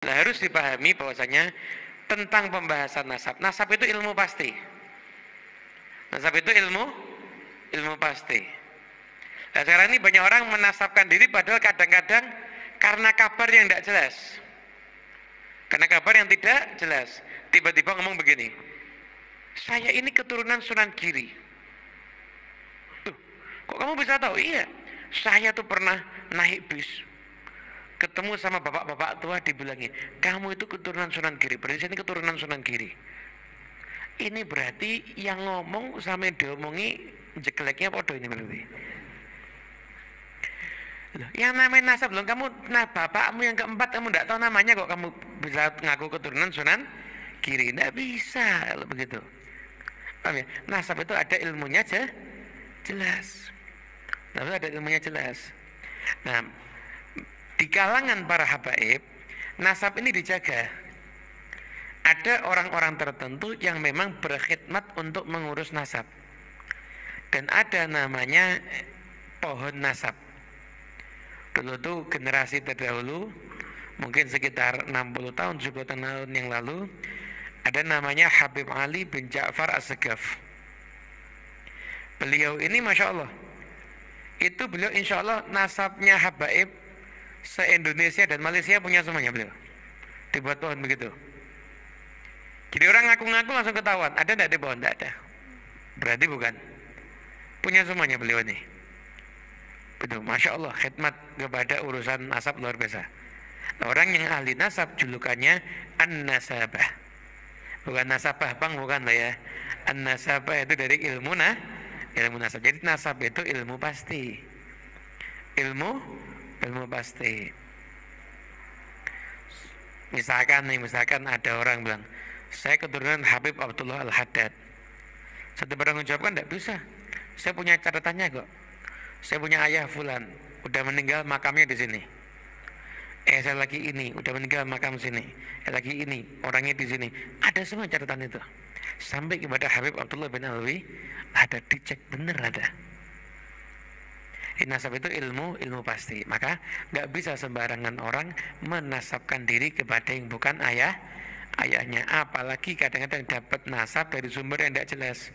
Nah, harus dipahami bahwasanya tentang pembahasan nasab. Nasab itu ilmu pasti. Nasab itu ilmu pasti. Nah, sekarang ini banyak orang menasabkan diri padahal kadang-kadang karena kabar yang tidak jelas. Karena kabar yang tidak jelas. Tiba-tiba ngomong begini, saya ini keturunan Sunan Giri. Tuh, kok kamu bisa tahu? Iya, saya tuh pernah naik bis, ketemu sama bapak-bapak tua, dibilangin, kamu itu keturunan Sunan Giri, berarti saya ini keturunan Sunan Giri. Ini berarti yang ngomong sama yang diomongi jeleknya podo ini berarti. Yang namanya nasab loh, kamu, nah bapakmu yang keempat kamu tidak tahu namanya kok kamu bisa ngaku keturunan Sunan Giri? Tidak bisa kalau begitu. Paham ya? Nasab itu ada ilmunya aja jelas. Nasab ada ilmunya jelas. Nah, di kalangan para habaib, nasab ini dijaga. Ada orang-orang tertentu yang memang berkhidmat untuk mengurus nasab. Dan ada namanya pohon nasab. Dulu tuh generasi terdahulu, mungkin sekitar 60 tahun, 70 tahun yang lalu, ada namanya Habib Ali bin Ja'far As-Segaf. Beliau ini Masya Allah, itu beliau insya Allah nasabnya habaib se-Indonesia dan Malaysia punya semuanya beliau. Dibuat pohon begitu. Jadi orang ngaku-ngaku langsung ketahuan, ada tidak di pohon? Tidak ada. Berarti bukan. Punya semuanya beliau ini. Betul, Masya Allah, khidmat kepada urusan nasab luar biasa. Orang yang ahli nasab julukannya An-Nasabah. Bukan nasabah bang, bukan lah ya. An-Nasabah itu dari ilmu nasab. Jadi nasab itu ilmu pasti. Ilmu pasti. Misalkan ada orang bilang, saya keturunan Habib Abdullah Al-Haddad. Satu bertanggung jawab kan tidak bisa. Saya punya catatannya kok. Saya punya ayah fulan, udah meninggal makamnya di sini. Saya lagi ini, udah meninggal makam sini. Lagi ini, orangnya di sini. Ada semua catatan itu. Sampai kepada Habib Abdullah bin Alwi, ada dicek bener ada. Nasab itu ilmu pasti. Maka nggak bisa sembarangan orang menasabkan diri kepada yang bukan ayahnya. Apalagi kadang-kadang dapat nasab dari sumber yang tidak jelas.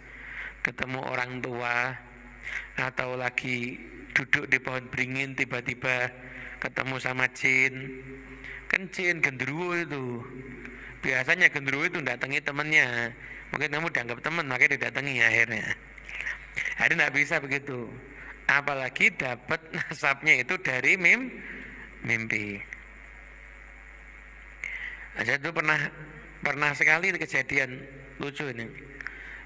Ketemu orang tua, atau lagi duduk di pohon beringin tiba-tiba ketemu sama jin. Kan jin genderuwo itu. Biasanya genderuwo itu datangi temannya. Mungkin kamu dianggap teman makanya didatangi akhirnya. Jadi tidak bisa begitu. Apalagi dapat nasabnya itu dari mimpi. Saya itu pernah sekali kejadian lucu ini.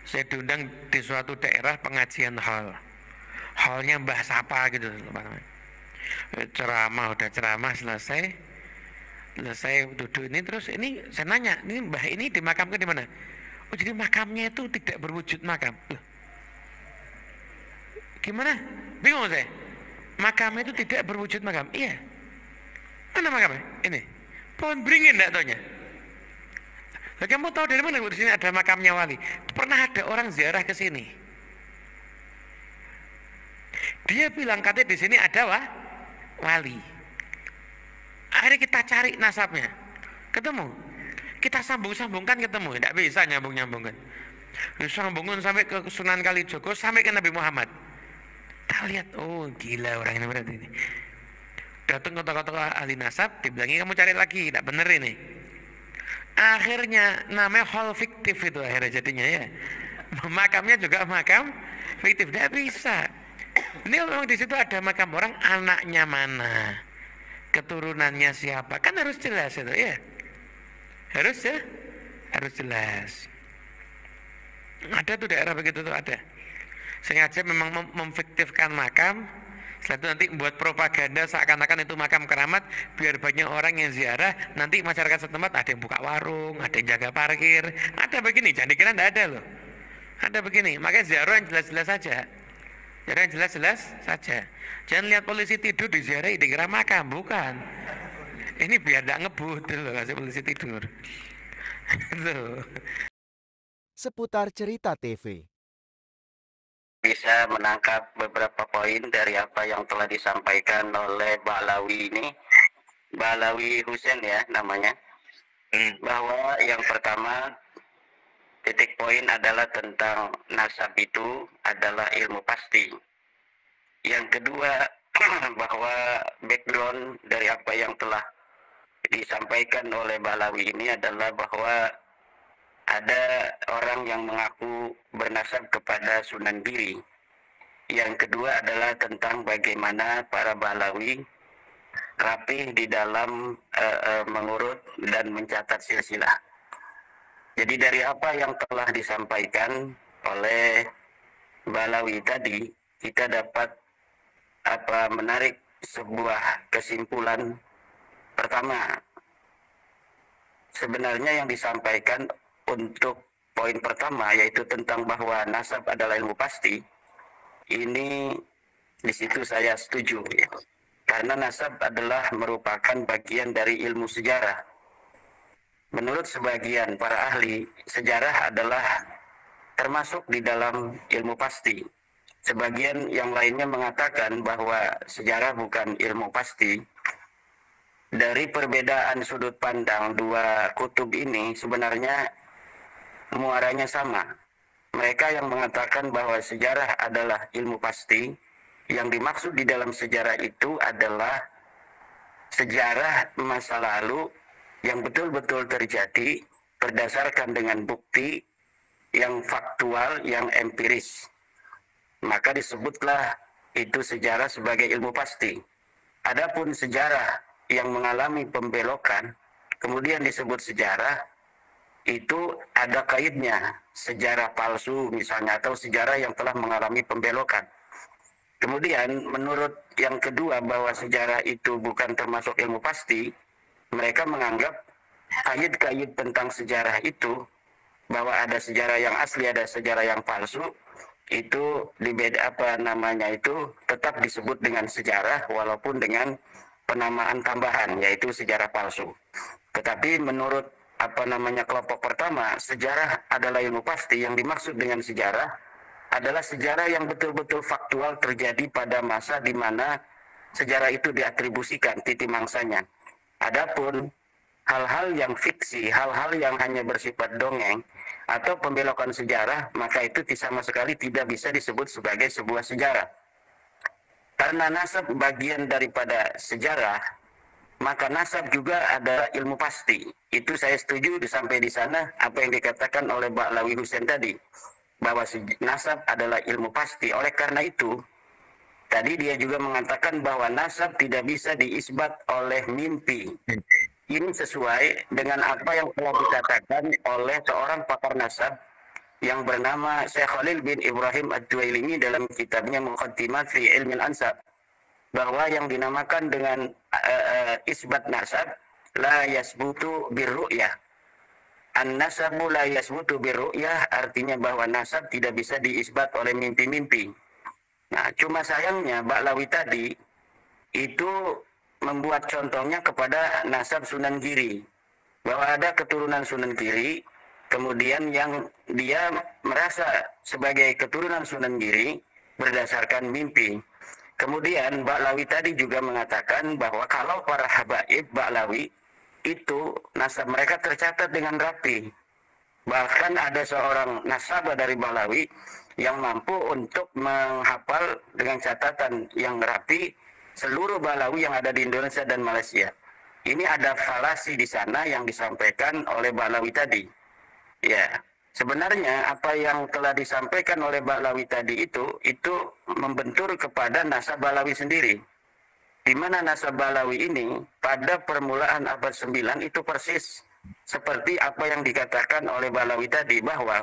Saya diundang di suatu daerah pengajian hallnya Mbah Sapa gitu, udah ceramah selesai duduk ini, terus ini saya nanya, ini Mbah ini dimakamkan di mana? Oh, jadi makamnya itu tidak berwujud makam. Loh, gimana? Bingung saya. Makamnya itu tidak berwujud makam. Iya. Mana makamnya? Ini. Pohon beringin enggak taunya. Lah kamu tahu dari mana di sini ada makamnya wali? Pernah ada orang ziarah ke sini. Dia bilang katanya di sini ada wali. Akhirnya kita cari nasabnya. Ketemu. Kita sambung-sambungkan ketemu. Tidak bisa nyambung-nyambungkan. Sambungkan sampai ke Sunan Kalijogo, sampai ke Nabi Muhammad. Kita lihat, oh gila orang ini berarti ini. Datang ke tokoh-tokoh ahli nasab, dibilangin kamu cari lagi, tidak benar ini. Akhirnya namanya hall fiktif itu akhirnya jadinya ya. Makamnya juga makam fiktif, tidak bisa. Ini memang di situ ada makam orang, anaknya mana, keturunannya siapa, kan harus jelas itu ya. Harus jelas. Ada tuh daerah begitu tuh ada. Sengaja memang memfiktifkan makam. Setelah itu nanti membuat propaganda seakan-akan itu makam keramat, biar banyak orang yang ziarah. Nanti masyarakat setempat ada yang buka warung, ada yang jaga parkir. Ada begini, jangan dikira tidak ada loh. Ada begini, makanya ziarah yang jelas-jelas saja. Ziarah yang jelas-jelas saja. Jangan lihat polisi tidur di ziarah dikira makam, bukan. Ini biar tidak ngebut loh, kasih polisi tidur. Seputar Cerita TV. Bisa menangkap beberapa poin dari apa yang telah disampaikan oleh Ba'alawi ini. Ba'alawi Husain ya namanya. bahwa yang pertama titik poin adalah tentang nasab itu adalah ilmu pasti. Yang kedua bahwa background dari apa yang telah disampaikan oleh Balawi ini adalah bahwa ada orang yang mengaku bernasab kepada Sunan Giri. Yang kedua adalah tentang bagaimana para Balawi rapih di dalam mengurut dan mencatat silsilah. Jadi dari apa yang telah disampaikan oleh Balawi tadi, kita dapat menarik sebuah kesimpulan. Pertama, sebenarnya yang disampaikan untuk poin pertama yaitu tentang bahwa nasab adalah ilmu pasti. Ini di situ saya setuju ya. Karena nasab adalah merupakan bagian dari ilmu sejarah. Menurut sebagian para ahli, sejarah adalah termasuk di dalam ilmu pasti. Sebagian yang lainnya mengatakan bahwa sejarah bukan ilmu pasti. Dari perbedaan sudut pandang dua kutub ini sebenarnya muaranya sama. Mereka yang mengatakan bahwa sejarah adalah ilmu pasti, yang dimaksud di dalam sejarah itu adalah sejarah masa lalu yang betul-betul terjadi berdasarkan dengan bukti yang faktual, yang empiris. Maka disebutlah itu sejarah sebagai ilmu pasti. Adapun sejarah yang mengalami pembelokan, kemudian disebut sejarah, itu ada kaitnya, sejarah palsu misalnya, atau sejarah yang telah mengalami pembelokan. Kemudian menurut yang kedua bahwa sejarah itu bukan termasuk ilmu pasti, mereka menganggap kait-kait tentang sejarah itu, bahwa ada sejarah yang asli, ada sejarah yang palsu, itu itu tetap disebut dengan sejarah walaupun dengan penamaan tambahan yaitu sejarah palsu. Tetapi menurut kelompok pertama, sejarah adalah ilmu pasti. Yang dimaksud dengan sejarah adalah sejarah yang betul-betul faktual terjadi pada masa di mana sejarah itu diatribusikan titik mangsanya. Adapun hal-hal yang fiksi, hal-hal yang hanya bersifat dongeng atau pembelokan sejarah, maka itu sama sekali tidak bisa disebut sebagai sebuah sejarah. Karena nasab bagian daripada sejarah, maka nasab juga adalah ilmu pasti. Itu saya setuju sampai di sana apa yang dikatakan oleh Ba'lawi Husain tadi, bahwa nasab adalah ilmu pasti. Oleh karena itu, tadi dia juga mengatakan bahwa nasab tidak bisa diisbat oleh mimpi. Ini sesuai dengan apa yang telah dikatakan oleh seorang pakar nasab yang bernama Syekh Khalil bin Ibrahim Ad-Duwailimi dalam kitabnya Muqaddimat fi Ilmi Al-Ansab, bahwa yang dinamakan dengan isbat nasab la yasbutu birru'yah. An-nasabu la yasbutu birru'yah artinya bahwa nasab tidak bisa diisbat oleh mimpi-mimpi. Nah, cuma sayangnya Ba'lawi tadi itu membuat contohnya kepada nasab Sunan Giri, bahwa ada keturunan Sunan Giri, kemudian yang dia merasa sebagai keturunan Sunan Giri berdasarkan mimpi. Kemudian Ba'lawi tadi juga mengatakan bahwa kalau para habaib Ba'lawi itu nasab mereka tercatat dengan rapi. Bahkan ada seorang nasabah dari Ba'lawi yang mampu untuk menghafal dengan catatan yang rapi seluruh Ba'lawi yang ada di Indonesia dan Malaysia. Ini ada falasi di sana yang disampaikan oleh Ba'lawi tadi. Ya, sebenarnya apa yang telah disampaikan oleh Ba'lawi tadi itu membentur kepada nasab Ba'lawi sendiri. Di mana nasab Ba'lawi ini pada permulaan abad 9 itu persis seperti apa yang dikatakan oleh Ba'lawi tadi, bahwa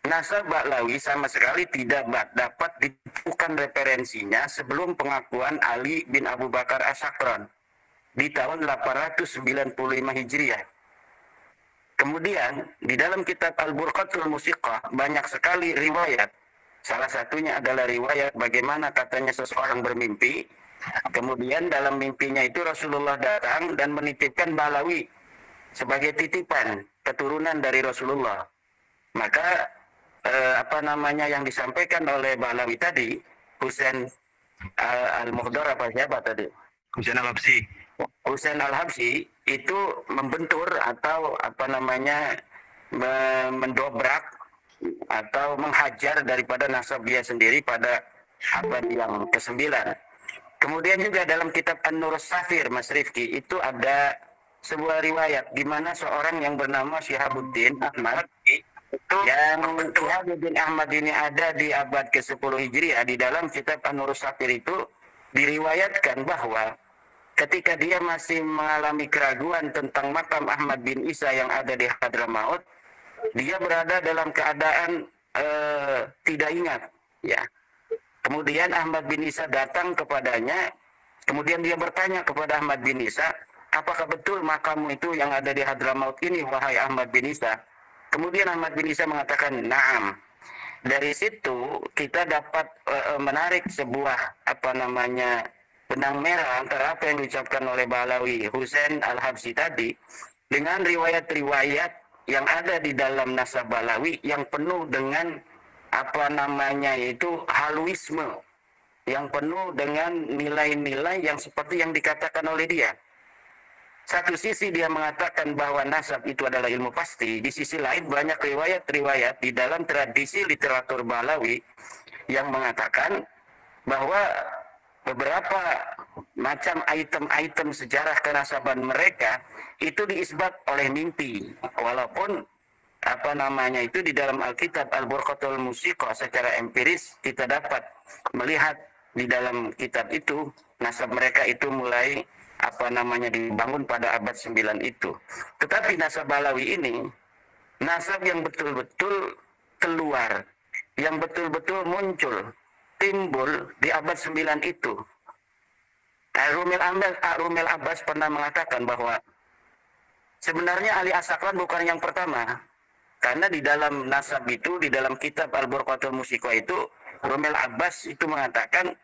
nasab Ba'lawi sama sekali tidak dapat ditemukan referensinya sebelum pengakuan Ali bin Abu Bakar As-Sakran di tahun 895 Hijriah. Kemudian di dalam kitab Al-Burqatul Musiqah banyak sekali riwayat. Salah satunya adalah riwayat bagaimana katanya seseorang bermimpi. Kemudian dalam mimpinya itu Rasulullah datang dan menitipkan Ba'lawi sebagai titipan keturunan dari Rasulullah. Maka yang disampaikan oleh Ba'lawi tadi, Husain Al-Mukhdar siapa tadi? Husain Al-Habsyi. Husain Al-Habsyi itu membentur atau mendobrak atau menghajar daripada nasab dia sendiri pada abad yang ke-9. Kemudian juga dalam kitab An-Nur Safir, Mas Rifki, itu ada sebuah riwayat di mana seorang yang bernama Syihabuddin Ahmad, yang Syihabuddin Ahmad ini ada di abad ke-10 Hijriah. Di dalam kitab An-Nur Safir itu diriwayatkan bahwa ketika dia masih mengalami keraguan tentang makam Ahmad bin Isa yang ada di Hadramaut, dia berada dalam keadaan tidak ingat, ya. Kemudian Ahmad bin Isa datang kepadanya, kemudian dia bertanya kepada Ahmad bin Isa, apakah betul makammu itu yang ada di Hadramaut ini, wahai Ahmad bin Isa? Kemudian Ahmad bin Isa mengatakan, na'am. Dari situ kita dapat menarik sebuah benang merah antara apa yang diucapkan oleh Balawi Husain Al-Habsyi tadi dengan riwayat-riwayat yang ada di dalam nasab Balawi yang penuh dengan haluisme, yang penuh dengan nilai-nilai yang seperti yang dikatakan oleh dia. Satu sisi dia mengatakan bahwa nasab itu adalah ilmu pasti, di sisi lain banyak riwayat-riwayat di dalam tradisi literatur Balawi yang mengatakan bahwa beberapa macam item-item sejarah kenasaban mereka itu diisbat oleh mimpi, walaupun itu di dalam Alkitab Al-Burqatul Musiqah secara empiris kita dapat melihat di dalam kitab itu nasab mereka itu mulai dibangun pada abad 9 itu. Tetapi nasab Balawi ini nasab yang betul-betul keluar, yang betul-betul muncul, timbul di abad 9 itu. Rumel Abbas pernah mengatakan bahwa sebenarnya Ali As-Sakran bukan yang pertama. Karena di dalam nasab itu, di dalam kitab Al-Burqatul Musiqah itu, Rumel Abbas itu mengatakan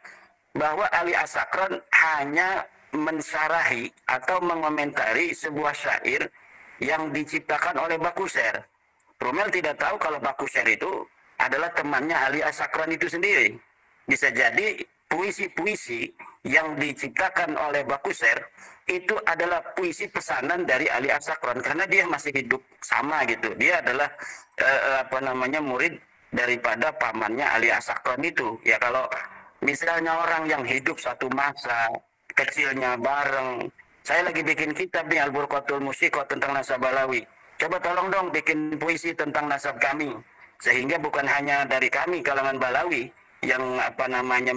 bahwa Ali As-Sakran hanya mensyarahi atau mengomentari sebuah syair yang diciptakan oleh Bakuser. Rumel tidak tahu kalau Bakuser itu adalah temannya Ali As-Sakran itu sendiri. Bisa jadi puisi-puisi yang diciptakan oleh Bakuser itu adalah puisi pesanan dari Ali As-Sakran karena dia masih hidup sama gitu. Dia adalah murid daripada pamannya Ali As-Sakran itu. Ya kalau misalnya orang yang hidup satu masa kecilnya bareng. Saya lagi bikin kitab nih Al-Burqatul Musiqah tentang nasab Balawi. Coba tolong dong bikin puisi tentang nasab kami. Sehingga bukan hanya dari kami kalangan Balawi yang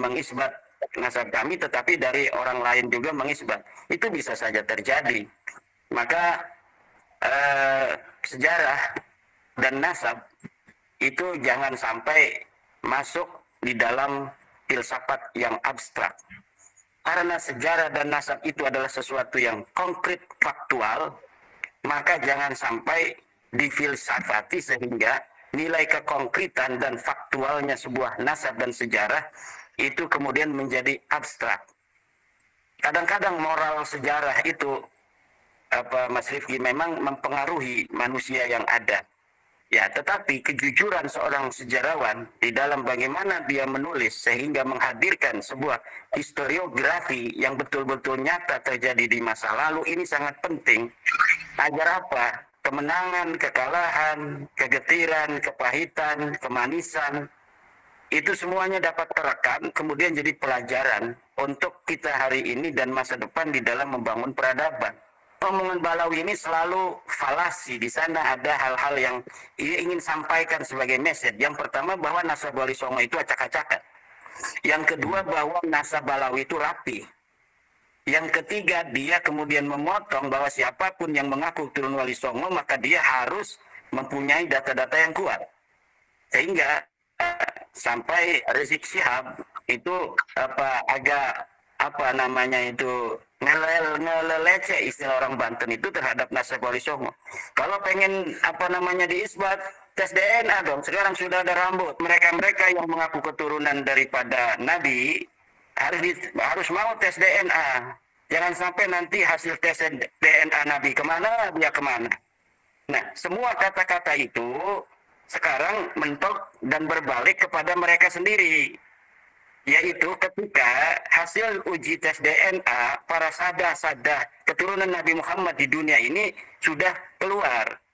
mengisbat nasab kami, tetapi dari orang lain juga mengisbat. Itu bisa saja terjadi. Maka sejarah dan nasab itu jangan sampai masuk di dalam filsafat yang abstrak. Karena sejarah dan nasab itu adalah sesuatu yang konkret, faktual, maka jangan sampai difilsafati sehingga nilai kekonkretan dan faktualnya sebuah nasab dan sejarah itu kemudian menjadi abstrak. Kadang-kadang moral sejarah itu Mas Rifki memang mempengaruhi manusia yang ada. Ya, tetapi kejujuran seorang sejarawan di dalam bagaimana dia menulis sehingga menghadirkan sebuah historiografi yang betul-betul nyata terjadi di masa lalu ini sangat penting. Agar apa? Kemenangan, kekalahan, kegetiran, kepahitan, kemanisan, itu semuanya dapat terekam, kemudian jadi pelajaran untuk kita hari ini dan masa depan di dalam membangun peradaban. Omongan Balawi ini selalu falasi. Di sana ada hal-hal yang ia ingin sampaikan sebagai message. Yang pertama bahwa nasab Wali Songo itu acak-acakan. Yang kedua bahwa nasab Balawi itu rapi. Yang ketiga dia kemudian memotong bahwa siapapun yang mengaku turun Wali Songo maka dia harus mempunyai data-data yang kuat. Sehingga sampai Rizik Syihab itu agak ngelelece istilah orang Banten itu terhadap nasab Wali Songo. Kalau pengen diisbat, tes DNA dong. Sekarang sudah ada rambut. Mereka yang mengaku keturunan daripada Nabi harus mau tes DNA. Jangan sampai nanti hasil tes DNA Nabi kemana, dia kemana. Nah, semua kata-kata itu sekarang mentok dan berbalik kepada mereka sendiri. yaitu ketika hasil uji tes DNA para sadah-sadah keturunan Nabi Muhammad di dunia ini sudah keluar.